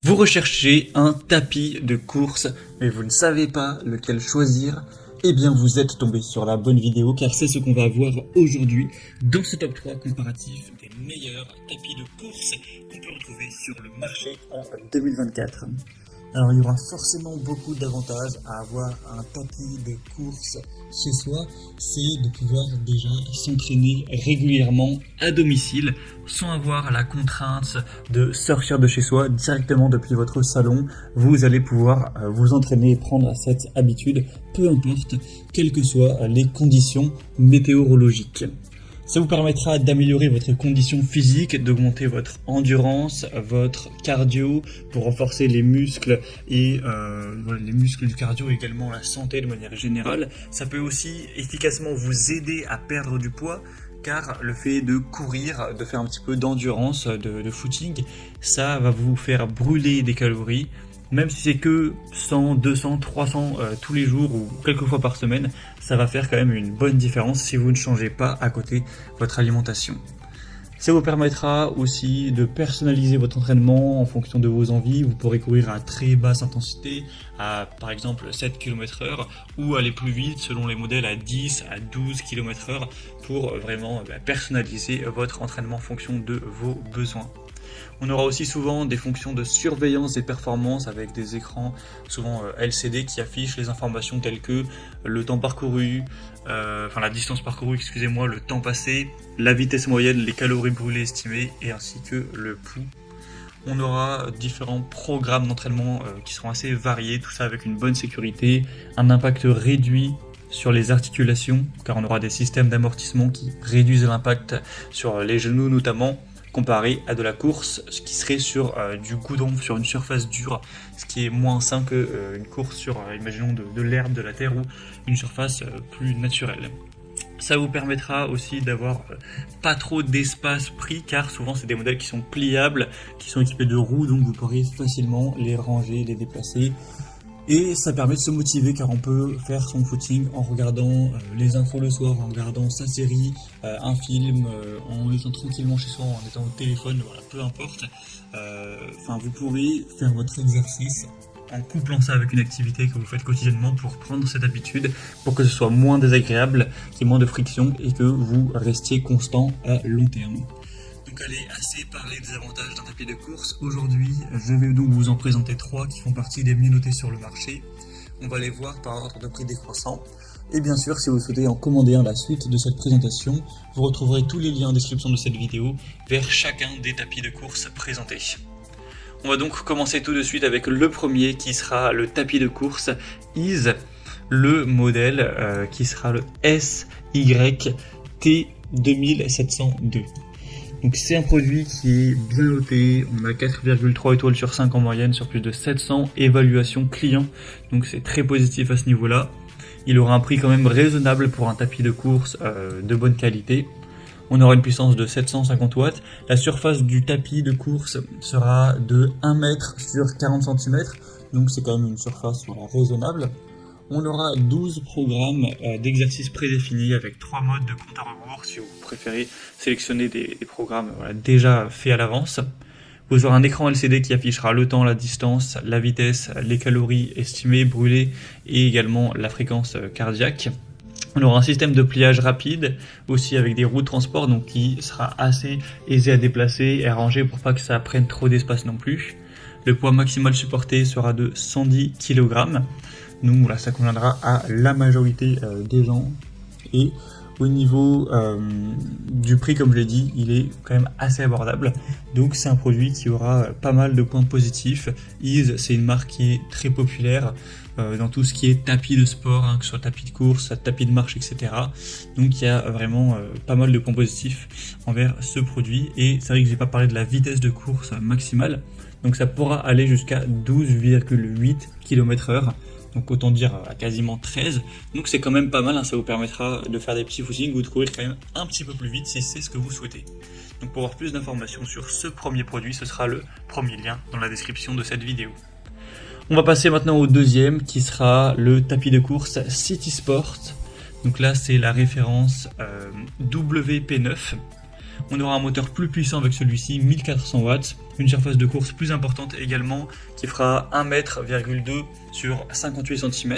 Vous recherchez un tapis de course, mais vous ne savez pas lequel choisir. Eh bien, vous êtes tombé sur la bonne vidéo, car c'est ce qu'on va voir aujourd'hui dans ce top 3 comparatif des meilleurs tapis de course qu'on peut retrouver sur le marché en 2024. Alors, il y aura forcément beaucoup d'avantages à avoir un tapis de course chez soi. C'est de pouvoir déjà s'entraîner régulièrement à domicile sans avoir la contrainte de sortir de chez soi directement depuis votre salon. Vous allez pouvoir vous entraîner et prendre cette habitude, peu importe quelles que soient les conditions météorologiques. Ça vous permettra d'améliorer votre condition physique, d'augmenter votre endurance, votre cardio pour renforcer les muscles et les muscles du cardio et également la santé de manière générale. Ça peut aussi efficacement vous aider à perdre du poids, car le fait de courir, de faire un petit peu d'endurance, de footing, ça va vous faire brûler des calories. Même si c'est que 100, 200, 300 tous les jours ou quelques fois par semaine, ça va faire quand même une bonne différence si vous ne changez pas à côté votre alimentation. Ça vous permettra aussi de personnaliser votre entraînement en fonction de vos envies. Vous pourrez courir à très basse intensité, à par exemple 7 km/h, ou aller plus vite selon les modèles à 10 à 12 km/h pour vraiment personnaliser votre entraînement en fonction de vos besoins. On aura aussi souvent des fonctions de surveillance des performances avec des écrans souvent LCD qui affichent les informations telles que le temps parcouru, la distance parcourue, excusez-moi, le temps passé, la vitesse moyenne, les calories brûlées estimées et ainsi que le pouls. On aura différents programmes d'entraînement qui seront assez variés, tout ça avec une bonne sécurité, un impact réduit sur les articulations, car on aura des systèmes d'amortissement qui réduisent l'impact sur les genoux notamment, comparé à de la course, ce qui serait sur du goudron, sur une surface dure, ce qui est moins sain qu'une course sur, imaginons, de l'herbe, de la terre ou une surface plus naturelle. Ça vous permettra aussi d'avoir pas trop d'espace pris, car souvent c'est des modèles qui sont pliables, qui sont équipés de roues, donc vous pourrez facilement les ranger, les déplacer. Et ça permet de se motiver, car on peut faire son footing en regardant les infos le soir, en regardant sa série, un film, en étant tranquillement chez soi, en étant au téléphone, voilà, peu importe. Vous pourrez faire votre exercice en couplant ça avec une activité que vous faites quotidiennement pour prendre cette habitude, pour que ce soit moins désagréable, qu'il y ait moins de friction et que vous restiez constant à long terme. Donc allez, assez parler des avantages d'un tapis de course. Aujourd'hui, je vais donc vous en présenter 3 qui font partie des mieux notés sur le marché. On va les voir par ordre de prix décroissant. Et bien sûr, si vous souhaitez en commander un à la suite de cette présentation, vous retrouverez tous les liens en description de cette vidéo vers chacun des tapis de course présentés. On va donc commencer tout de suite avec le premier qui sera le tapis de course Ease, le modèle qui sera le SYT 2702. Donc c'est un produit qui est bien noté, on a 4,3 étoiles sur 5 en moyenne sur plus de 700 évaluations clients, donc c'est très positif à ce niveau-là. Il aura un prix quand même raisonnable pour un tapis de course de bonne qualité. On aura une puissance de 750 watts, la surface du tapis de course sera de 1 mètre sur 40 cm, donc c'est quand même une surface raisonnable. On aura 12 programmes d'exercices prédéfinis avec 3 modes de compte à rebours si vous préférez sélectionner des programmes déjà faits à l'avance. Vous aurez un écran LCD qui affichera le temps, la distance, la vitesse, les calories estimées, brûlées et également la fréquence cardiaque. On aura un système de pliage rapide aussi avec des roues de transport donc qui sera assez aisé à déplacer et à ranger pour pas que ça prenne trop d'espace non plus. Le poids maximal supporté sera de 110 kg. Donc voilà, ça conviendra à la majorité des gens. Et au niveau du prix, comme je l'ai dit, il est quand même assez abordable. Donc c'est un produit qui aura pas mal de points positifs. Ease, c'est une marque qui est très populaire dans tout ce qui est tapis de sport, que ce soit tapis de course, tapis de marche, etc. Donc il y a vraiment pas mal de points positifs envers ce produit. Et c'est vrai que j'ai pas parlé de la vitesse de course maximale. Donc ça pourra aller jusqu'à 12,8 km/h. Donc autant dire à quasiment 13, donc c'est quand même pas mal, ça vous permettra de faire des petits footings ou de courir quand même un petit peu plus vite si c'est ce que vous souhaitez. Donc pour avoir plus d'informations sur ce premier produit, ce sera le premier lien dans la description de cette vidéo. On va passer maintenant au deuxième qui sera le tapis de course City Sport. Donc là c'est la référence WP9. On aura un moteur plus puissant avec celui-ci, 1400 watts. une surface de course plus importante également, qui fera 1,2 m sur 58 cm.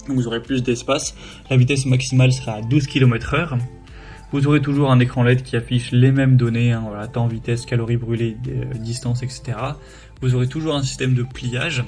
Donc vous aurez plus d'espace. La vitesse maximale sera à 12 km/h. Vous aurez toujours un écran LED qui affiche les mêmes données, voilà, temps, vitesse, calories brûlées, distance, etc. Vous aurez toujours un système de pliage.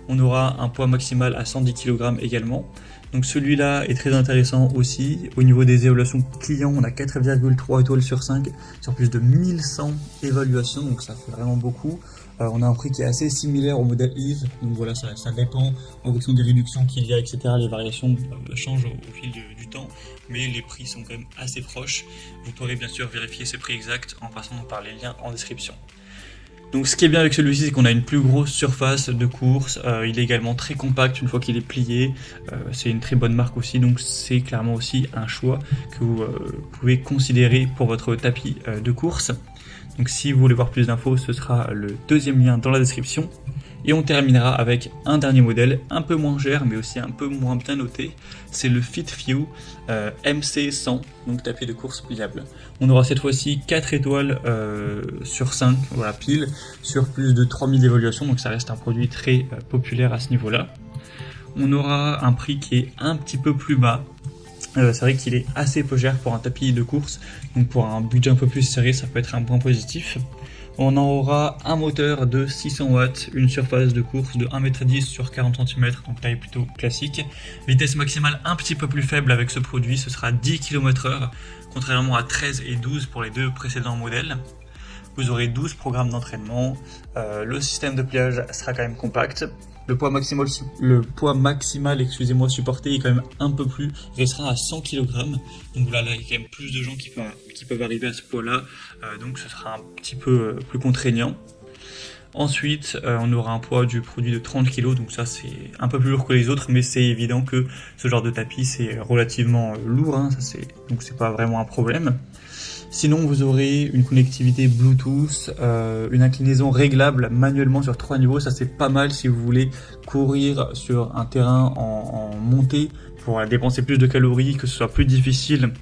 On aura un poids maximal à 110 kg également. Donc celui-là est très intéressant aussi. Au niveau des évaluations clients, on a 4,3 étoiles sur 5 sur plus de 1100 évaluations, donc ça fait vraiment beaucoup. On a un prix qui est assez similaire au modèle Eve, donc voilà, ça dépend en fonction des réductions qu'il y a, etc. Les variations changent au fil du temps, mais les prix sont quand même assez proches. Vous pourrez bien sûr vérifier ces prix exacts en passant par les liens en description. Donc ce qui est bien avec celui-ci, c'est qu'on a une plus grosse surface de course, il est également très compact une fois qu'il est plié, c'est une très bonne marque aussi, donc c'est clairement aussi un choix que vous pouvez considérer pour votre tapis de course. Donc si vous voulez voir plus d'infos, ce sera le deuxième lien dans la description. Et on terminera avec un dernier modèle, un peu moins cher, mais aussi un peu moins bien noté. C'est le FitView MC100, donc tapis de course pliable. On aura cette fois-ci 4 étoiles sur 5, voilà, pile, sur plus de 3000 évaluations, donc ça reste un produit très populaire à ce niveau-là. On aura un prix qui est un petit peu plus bas. C'est vrai qu'il est assez peu cher pour un tapis de course, donc pour un budget un peu plus serré, ça peut être un point positif. On en aura un moteur de 600 watts, une surface de course de 1,10 m sur 40 cm, donc taille plutôt classique. Vitesse maximale un petit peu plus faible avec ce produit, ce sera 10 km/h, contrairement à 13 et 12 pour les deux précédents modèles. Vous aurez 12 programmes d'entraînement, le système de pliage sera quand même compact. Le poids maximal supporté est quand même un peu plus, il restera à 100 kg. Donc voilà, là il y a quand même plus de gens qui peuvent arriver à ce poids-là, donc ce sera un petit peu plus contraignant. Ensuite, on aura un poids du produit de 30 kg, donc ça c'est un peu plus lourd que les autres, mais c'est évident que ce genre de tapis c'est relativement lourd, hein, donc c'est pas vraiment un problème. Sinon, vous aurez une connectivité Bluetooth, une inclinaison réglable manuellement sur 3 niveaux. Ça, c'est pas mal si vous voulez courir sur un terrain en montée pour dépenser plus de calories, que ce soit plus difficile,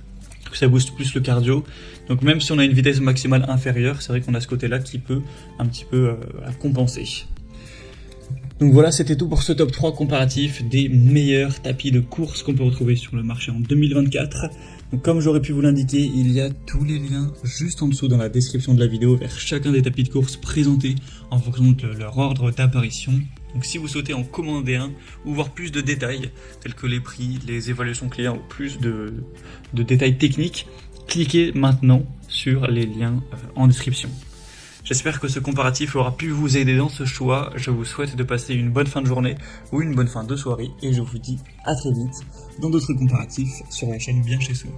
que ça booste plus le cardio. Donc même si on a une vitesse maximale inférieure, c'est vrai qu'on a ce côté-là qui peut un petit peu compenser. Donc voilà, c'était tout pour ce top 3 comparatif des meilleurs tapis de course qu'on peut retrouver sur le marché en 2024. Donc comme j'aurais pu vous l'indiquer, il y a tous les liens juste en dessous dans la description de la vidéo vers chacun des tapis de course présentés en fonction de leur ordre d'apparition. Donc si vous souhaitez en commander un ou voir plus de détails tels que les prix, les évaluations clients ou plus de détails techniques, cliquez maintenant sur les liens en description. J'espère que ce comparatif aura pu vous aider dans ce choix. Je vous souhaite de passer une bonne fin de journée ou une bonne fin de soirée et je vous dis à très vite dans d'autres comparatifs sur la chaîne Bien Chez Soi.